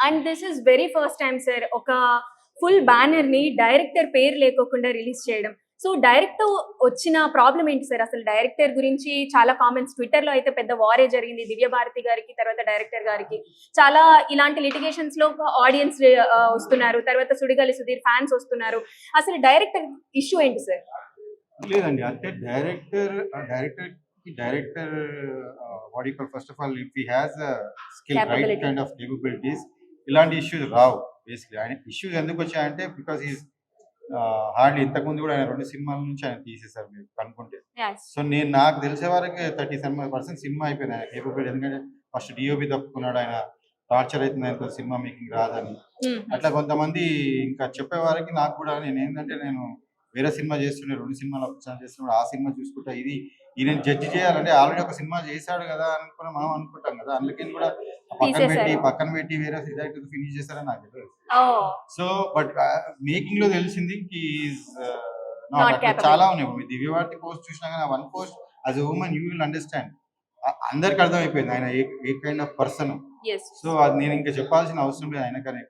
And this is very first time sir ఒక full banner ని director పేరు లేకోకుండా రిలీజ్ చేయడం. సో డైరెక్ట్ వచ్చిన ప్రాబ్లం ఏంటి సార్? అసలు డైరెక్టర్ గురించి చాలా కామెంట్స్ ట్విట్టర్ లో అయితే పెద్ద వారే జరిగింది. దివ్య భారతి గారికి, తర్వాత డైరెక్టర్ గారికి చాలా ఇలాంటి లిటిగేషన్స్ లో ఆడియన్స్ వస్తున్నారు, తర్వాత సుడిగాలి సుధీర్ ఫ్యాన్స్ వస్తున్నారు. అసలు డైరెక్టర్ ఇష్యూ ఏంటి సార్? లేదండి, అంటే director what you call, first of all if he has skill, right kind of capabilities, ఇలాంటి ఇష్యూస్ రావు. బేసిక్లీ ఆయన ఇష్యూస్ ఎందుకు వచ్చాయంటే బికాస్ ఈజ్ హార్డ్లీ ఇంతకుముందు కూడా ఆయన 2 సినిమాల నుంచి ఆయన తీసేశారు మీరు కనుక్కుంటే. సో నాకు తెలిసే వరకు 37% సినిమా అయిపోయింది ఆయన కేపబిలిటీ. ఎందుకంటే ఫస్ట్ డిఓపి తప్పుకున్నాడు, ఆయన టార్చర్ అవుతుంది ఆయనతో సినిమా మేకింగ్ రాదని. అట్లా కొంతమంది ఇంకా చెప్పే వారికి నాకు కూడా నేను వేరే సినిమా చేస్తుండే, 2 సినిమాలు ఒకసారి చేస్తున్నాడు, ఆ సినిమా చూసుకుంటా ఇది ఈయన జడ్జి చేయాలంటే ఆల్రెడీ ఒక సినిమా చేశాడు కదా అనుకుని మనం అనుకుంటాం కదా. అందుకని కూడా పక్కన పెట్టి వేరే డైరెక్టర్ ఫినిష్ చేశారని నాకు తెలియదు. సో బట్ మేకింగ్ లో తెలిసింది చాలా ఉన్నాయి. మీ దివ్యవార్తి పోస్ట్ చూసినా కానీ 1 post as a women you will understand. అందరికి అర్థమైపోయింది ఆయన ఏ కైండ్ ఆఫ్ పర్సన్. సో అది నేను ఇంకా చెప్పాల్సిన అవసరం లేదు ఆయన కానీ.